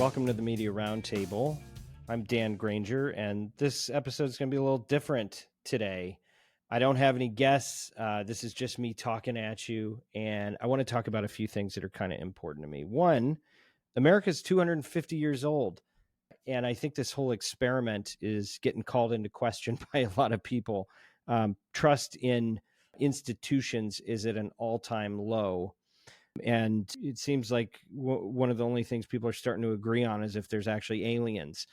Welcome to the Media Roundtable. I'm Dan Granger, and this episode is going to be a little different today. I don't have any guests. This is just me talking at you, and I want to talk about a few things that are kind of important to me. One, America's 250 years old, and I think this whole experiment is getting called into question by a lot of people. Trust in institutions is at an all-time low. And it seems like one of the only things people are starting to agree on is if there's actually aliens.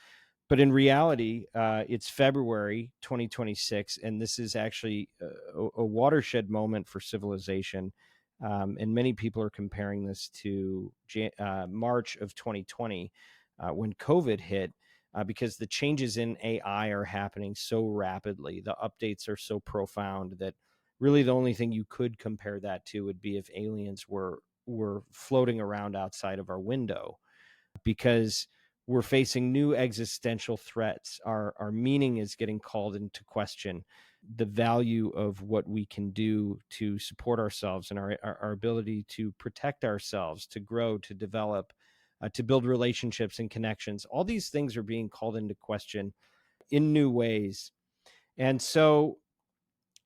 But in reality, it's February 2026, and this is actually a watershed moment for civilization. And many people are comparing this to March of 2020 when COVID hit, because the changes in AI are happening so rapidly. The updates are so profound that really the only thing you could compare that to would be if aliens were floating around outside of our window, because we're facing new existential threats. Our meaning is getting called into question. The value of what we can do to support ourselves and our ability to protect ourselves, to grow, to develop, to build relationships and connections. All these things are being called into question in new ways. And so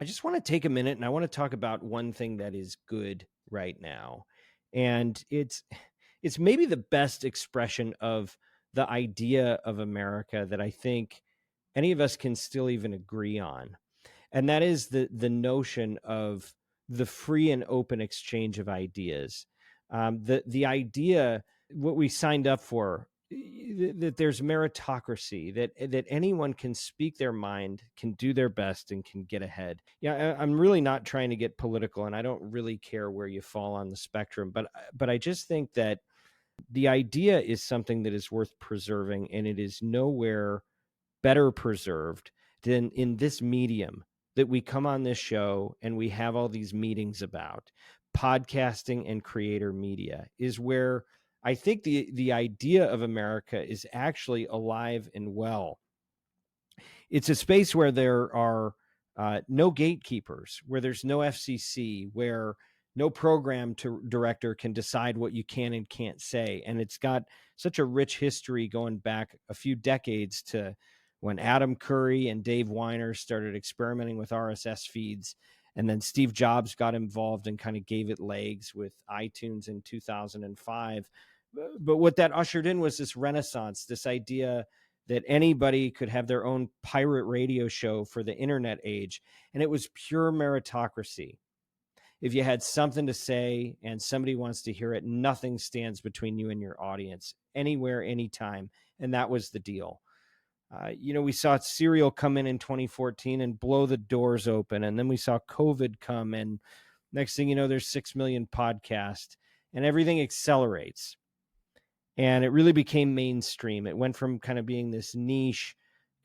I just want to take a minute and I want to talk about one thing that is good right now. And it's maybe the best expression of the idea of America that I think any of us can still even agree on. And that is the notion of the free and open exchange of ideas. The idea, what we signed up for, that there's meritocracy, that anyone can speak their mind, can do their best, and can get ahead. Yeah, I'm really not trying to get political, and I don't really care where you fall on the spectrum, but I just think that the idea is something that is worth preserving, and it is nowhere better preserved than in this medium that we come on this show and we have all these meetings about. Podcasting and creator media is where I think the idea of America is actually alive and well. It's a space where there are no gatekeepers, where there's no FCC, where no program director can decide what you can and can't say. And it's got such a rich history going back a few decades to when Adam Curry and Dave Weiner started experimenting with RSS feeds. And then Steve Jobs got involved and kind of gave it legs with iTunes in 2005. But what that ushered in was this renaissance, this idea that anybody could have their own pirate radio show for the internet age. And it was pure meritocracy. If you had something to say and somebody wants to hear it, nothing stands between you and your audience, anywhere, anytime. And that was the deal. We saw Serial come in 2014 and blow the doors open. And then we saw COVID come, and next thing you know, there's 6 million podcasts, and everything accelerates. And it really became mainstream. It went from kind of being this niche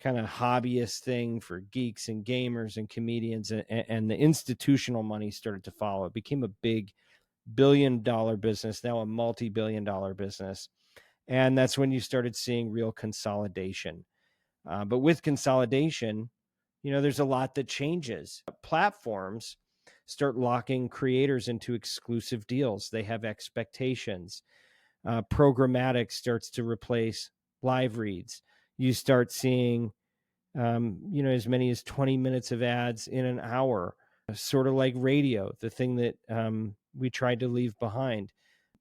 kind of hobbyist thing for geeks and gamers and comedians, and the institutional money started to follow. It became a big billion-dollar business, now a multi-billion-dollar business. And that's when you started seeing real consolidation. But with consolidation, there's a lot that changes. Platforms start locking creators into exclusive deals. They have expectations. Programmatic starts to replace live reads. You start seeing, as many as 20 minutes of ads in an hour, sort of like radio, the thing that we tried to leave behind.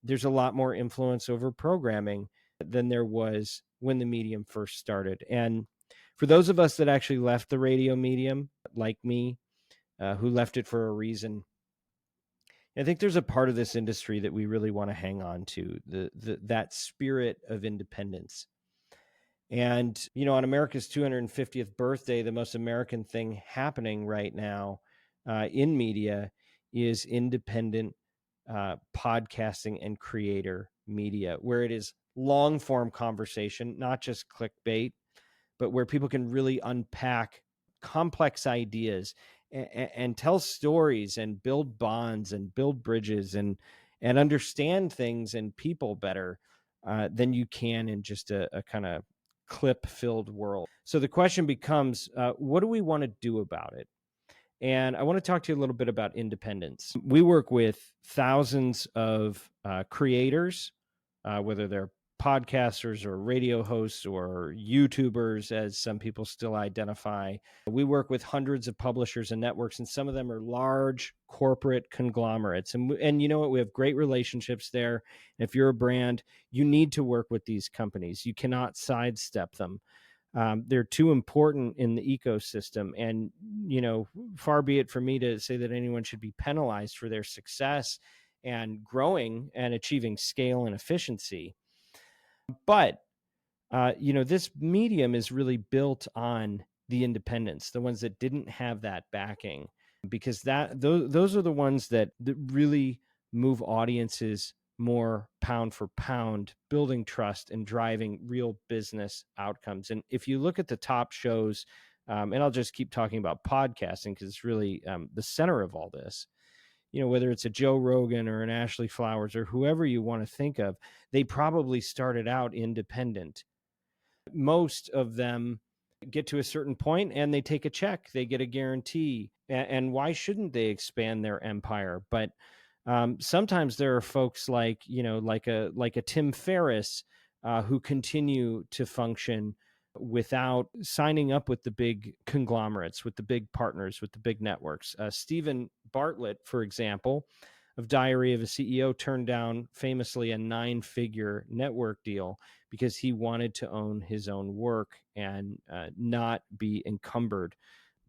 There's a lot more influence over programming than there was when the medium first started. And for those of us that actually left the radio medium, like me, who left it for a reason, I think there's a part of this industry that we really want to hang on to, that spirit of independence. And, on America's 250th birthday, the most American thing happening right now in media is independent podcasting and creator media, where it is long form conversation, not just clickbait, but where people can really unpack complex ideas and tell stories and build bonds and build bridges and understand things and people better than you can in just a kind of clip-filled world. So the question becomes, what do we want to do about it? And I want to talk to you a little bit about independence. We work with thousands of creators, whether they're podcasters or radio hosts or YouTubers, as some people still identify. We work with hundreds of publishers and networks, and some of them are large corporate conglomerates. And you know what? We have great relationships there. If you're a brand, you need to work with these companies. You cannot sidestep them. They're too important in the ecosystem. And, far be it for me to say that anyone should be penalized for their success and growing and achieving scale and efficiency. But, this medium is really built on the independents, the ones that didn't have that backing, because those are the ones that really move audiences more pound for pound, building trust and driving real business outcomes. And if you look at the top shows, and I'll just keep talking about podcasting because it's really the center of all this, whether it's a Joe Rogan or an Ashley Flowers or whoever you want to think of, they probably started out independent. Most of them get to a certain point and they take a check, they get a guarantee. And why shouldn't they expand their empire? But sometimes there are folks like a Tim Ferriss who continue to function without signing up with the big conglomerates, with the big partners, with the big networks. Stephen Bartlett, for example, of Diary of a CEO, turned down famously a 9-figure network deal because he wanted to own his own work and not be encumbered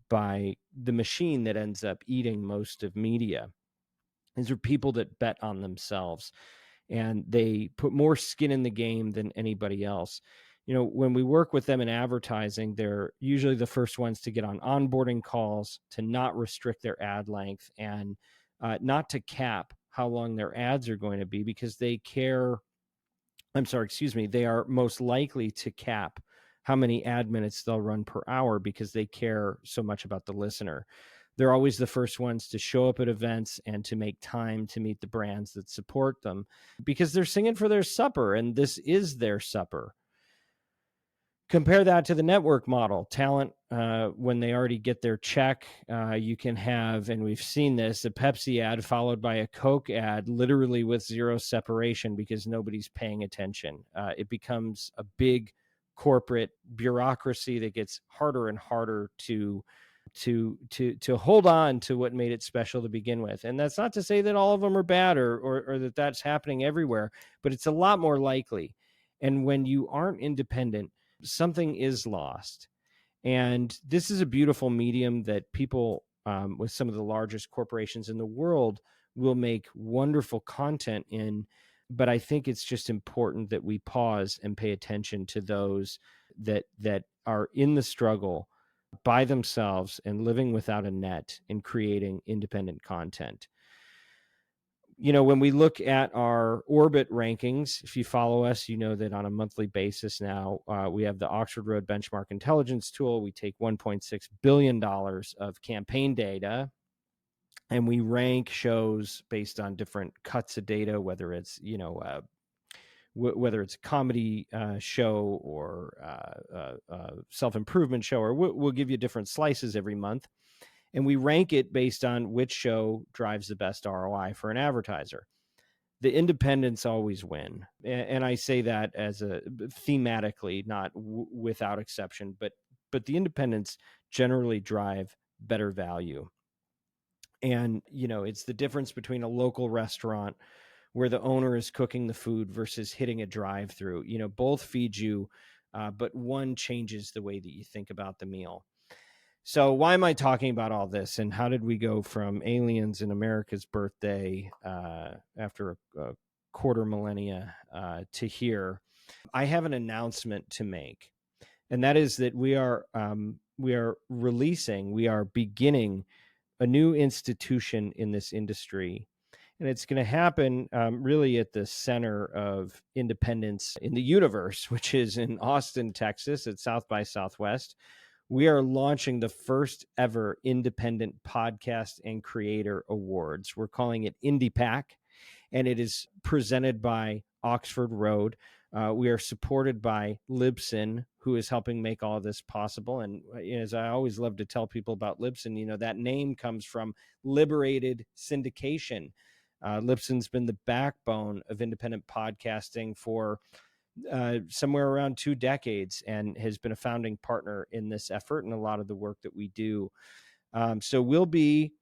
by the machine that ends up eating most of media. These are people that bet on themselves and they put more skin in the game than anybody else. When we work with them in advertising, they're usually the first ones to get on onboarding calls, to not restrict their ad length, and not to cap how long their ads are going to be, because they care. They are most likely to cap how many ad minutes they'll run per hour because they care so much about the listener. They're always the first ones to show up at events and to make time to meet the brands that support them because they're singing for their supper, and this is their supper. Compare that to the network model. Talent, when they already get their check, you can have, and we've seen this, a Pepsi ad followed by a Coke ad, literally with zero separation because nobody's paying attention. It becomes a big corporate bureaucracy that gets harder and harder to hold on to what made it special to begin with. And that's not to say that all of them are bad or that that's happening everywhere, but it's a lot more likely. And when you aren't independent, something is lost. And this is a beautiful medium that people with some of the largest corporations in the world will make wonderful content in. But I think it's just important that we pause and pay attention to those that are in the struggle by themselves and living without a net and creating independent content. When we look at our orbit rankings, if you follow us, you know that on a monthly basis now, we have the Oxford Road Benchmark Intelligence Tool. We take $1.6 billion of campaign data, and we rank shows based on different cuts of data, whether it's, whether it's a comedy show or self-improvement show, or we'll give you different slices every month. And we rank it based on which show drives the best ROI for an advertiser. The independents always win. And I say that as a thematically, not without exception, but the independents generally drive better value. And, it's the difference between a local restaurant where the owner is cooking the food versus hitting a drive-through. Both feed you, but one changes the way that you think about the meal. So why am I talking about all this, and how did we go from aliens in America's birthday after a quarter millennia to here? I have an announcement to make, and that is that we are beginning a new institution in this industry. And it's going to happen really at the center of independence in the universe, which is in Austin, Texas, at South by Southwest. We are launching the first ever independent podcast and creator awards. We're calling it Indie PaC, and it is presented by Oxford Road. We are supported by Libsyn, who is helping make all of this possible. And as I always love to tell people about Libsyn, that name comes from liberated syndication. Libsyn's been the backbone of independent podcasting for somewhere around 2 decades and has been a founding partner in this effort and a lot of the work that we do. So we'll be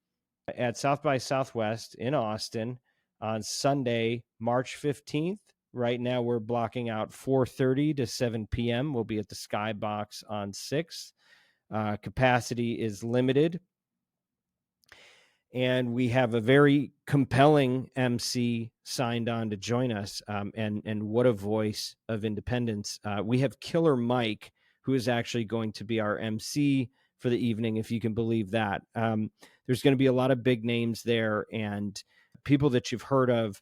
at South by Southwest in Austin on Sunday, March 15th. Right now, we're blocking out 4:30 to 7 p.m. We'll be at the Skybox on 6th. Capacity is limited. And we have a very compelling MC signed on to join us. And what a voice of independence. We have Killer Mike, who is actually going to be our MC for the evening, if you can believe that. There's going to be a lot of big names there and people that you've heard of,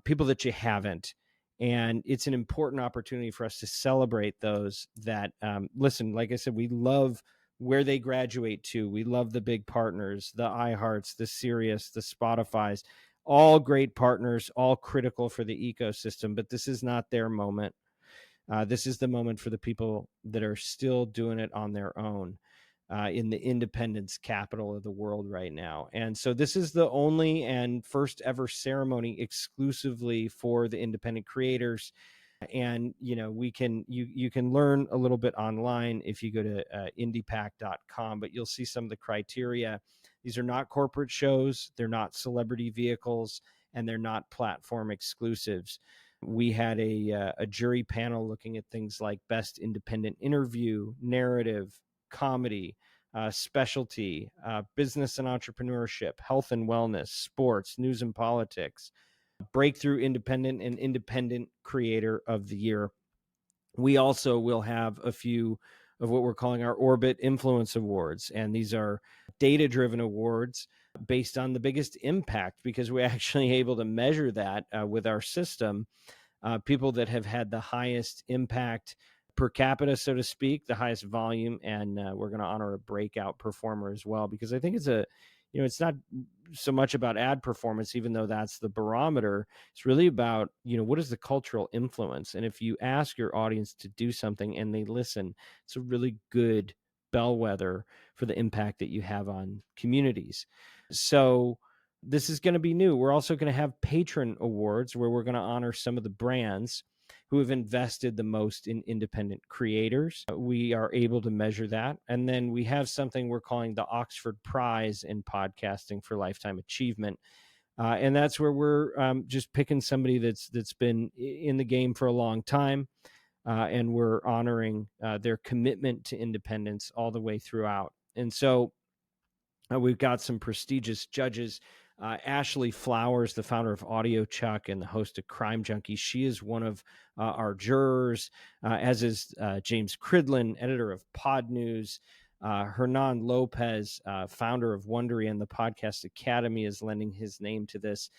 people that you haven't. And it's an important opportunity for us to celebrate those that, listen, like I said, we love where they graduate to. We love the big partners, the iHearts, the Sirius, the Spotifys, all great partners, all critical for the ecosystem, but this is not their moment. This is the moment for the people that are still doing it on their own in the independence capital of the world right now. And so this is the only and first ever ceremony exclusively for the independent creators. And you can learn a little bit online if you go to indiepac.com, but you'll see some of the criteria. These are not corporate shows, they're not celebrity vehicles, and they're not platform exclusives. We had a jury panel looking at things like best independent interview, narrative, comedy, specialty, business and entrepreneurship, health and wellness, sports, news and politics, breakthrough independent and independent creator of the year. We also will have a few of what we're calling our Orbit Influence Awards. And these are data-driven awards based on the biggest impact, because we're actually able to measure that with our system. People that have had the highest impact per capita, so to speak, the highest volume. And we're going to honor a breakout performer as well, because I think it's not so much about ad performance, even though that's the barometer. It's really about, what is the cultural influence? And if you ask your audience to do something and they listen, it's a really good bellwether for the impact that you have on communities. So this is going to be new. We're also going to have patron awards where we're going to honor some of the brands who have invested the most in independent creators. We are able to measure that. And then we have something we're calling the Oxford Prize in Podcasting for Lifetime Achievement. And that's where we're just picking somebody that's been in the game for a long time. And we're honoring their commitment to independence all the way throughout. And so we've got some prestigious judges. Ashley Flowers, the founder of Audio Chuck and the host of Crime Junkie, she is one of our jurors, as is James Cridlin, editor of Pod News. Hernan Lopez, founder of Wondery and the Podcast Academy, is lending his name to this.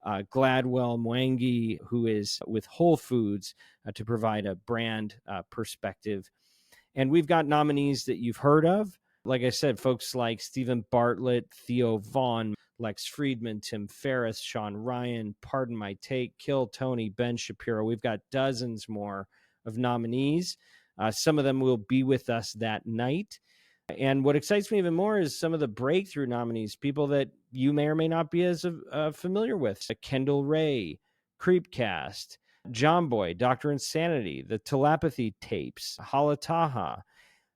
Gladwell Mwangi, who is with Whole Foods to provide a brand perspective. And we've got nominees that you've heard of. Like I said, folks like Stephen Bartlett, Theo Vaughn, Lex Friedman, Tim Ferriss, Sean Ryan, Pardon My Take, Kill Tony, Ben Shapiro. We've got dozens more of nominees. Some of them will be with us that night. And what excites me even more is some of the breakthrough nominees, people that you may or may not be as familiar with. Kendall Ray, Creepcast, John Boy, Dr. Insanity, the Telepathy Tapes, Halataha,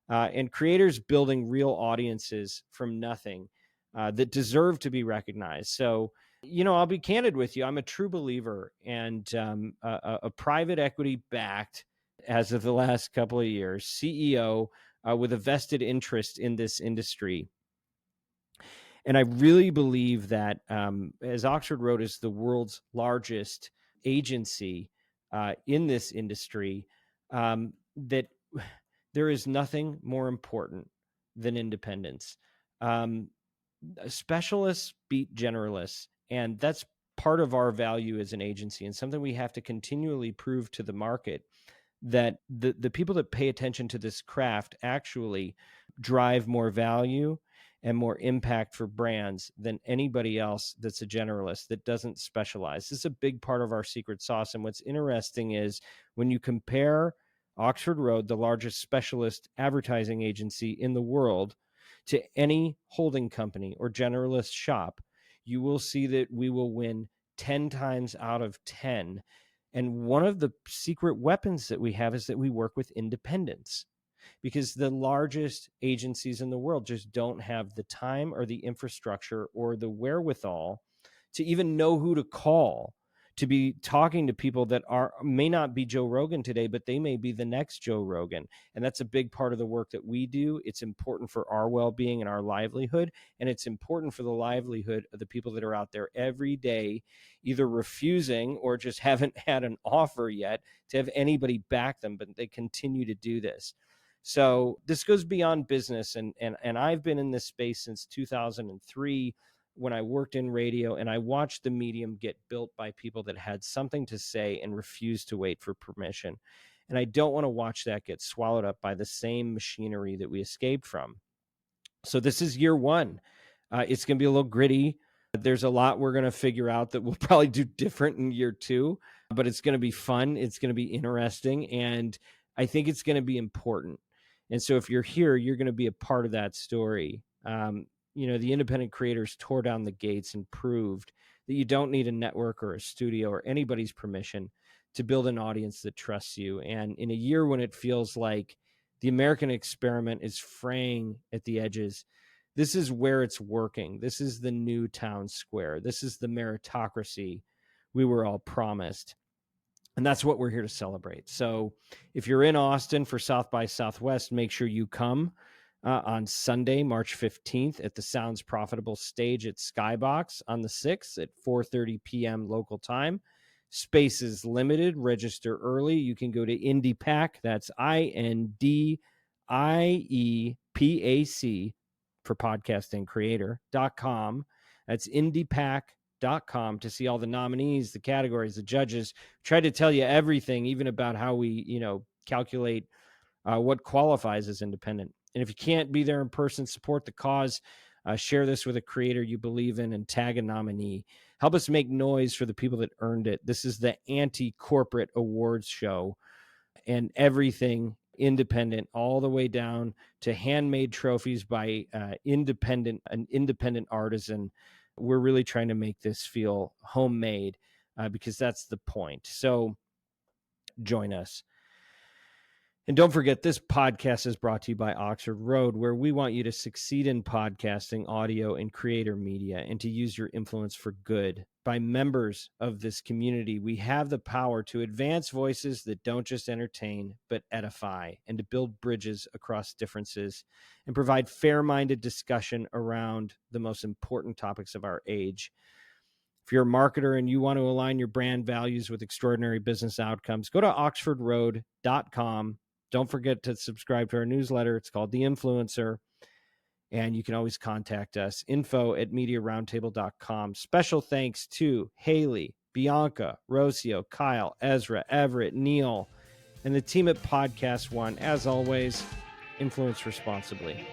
and creators building real audiences from nothing that deserve to be recognized. So, I'll be candid with you. I'm a true believer and a private equity backed, as of the last couple of years, CEO with a vested interest in this industry. And I really believe that, as Oxford Road is the world's largest agency in this industry, that there is nothing more important than independence. Specialists beat generalists, and that's part of our value as an agency and something we have to continually prove to the market, that the people that pay attention to this craft actually drive more value and more impact for brands than anybody else that's a generalist that doesn't specialize. This is a big part of our secret sauce. And what's interesting is when you compare Oxford Road, the largest specialist advertising agency in the world, to any holding company or generalist shop, you will see that we will win 10 times out of 10 And one of the secret weapons that we have is that we work with independents, because the largest agencies in the world just don't have the time or the infrastructure or the wherewithal to even know who to call to be talking to people that may not be Joe Rogan today, but they may be the next Joe Rogan. And that's a big part of the work that we do. It's important for our well-being and our livelihood, and it's important for the livelihood of the people that are out there every day, either refusing or just haven't had an offer yet to have anybody back them, but they continue to do this. So this goes beyond business, and I've been in this space since 2003 when I worked in radio, and I watched the medium get built by people that had something to say and refused to wait for permission. And I don't want to watch that get swallowed up by the same machinery that we escaped from. So this is year one. It's going to be a little gritty. There's a lot we're going to figure out that we'll probably do different in year two, but it's going to be fun. It's going to be interesting. And I think it's going to be important. And so if you're here, you're going to be a part of that story. The independent creators tore down the gates and proved that you don't need a network or a studio or anybody's permission to build an audience that trusts you. And in a year when it feels like the American experiment is fraying at the edges, this is where it's working. This is the new town square. This is the meritocracy we were all promised. And that's what we're here to celebrate. So if you're in Austin for South by Southwest, make sure you come on Sunday, March 15th at the Sounds Profitable stage at Skybox on the 6th at 4:30 p.m. local time. Space is limited. Register early. You can go to Indie PaC. That's INDIEPAC for podcasting creator.com. That's indiepac.com to see all the nominees, the categories, the judges. Try to tell you everything, even about how we, calculate what qualifies as independent. And if you can't be there in person, support the cause. Share this with a creator you believe in and tag a nominee. Help us make noise for the people that earned it. This is the anti-corporate awards show, and everything independent, all the way down to handmade trophies by an independent artisan. We're really trying to make this feel homemade because that's the point. So join us. And don't forget, this podcast is brought to you by Oxford Road, where we want you to succeed in podcasting, audio, and creator media, and to use your influence for good. By members of this community, we have the power to advance voices that don't just entertain, but edify, and to build bridges across differences, and provide fair-minded discussion around the most important topics of our age. If you're a marketer and you want to align your brand values with extraordinary business outcomes, go to oxfordroad.com. Don't forget to subscribe to our newsletter. It's called The Influencer. And you can always contact us, info@mediaroundtable.com. Special thanks to Haley, Bianca, Rocio, Kyle, Ezra, Everett, Neil, and the team at Podcast One. As always, influence responsibly.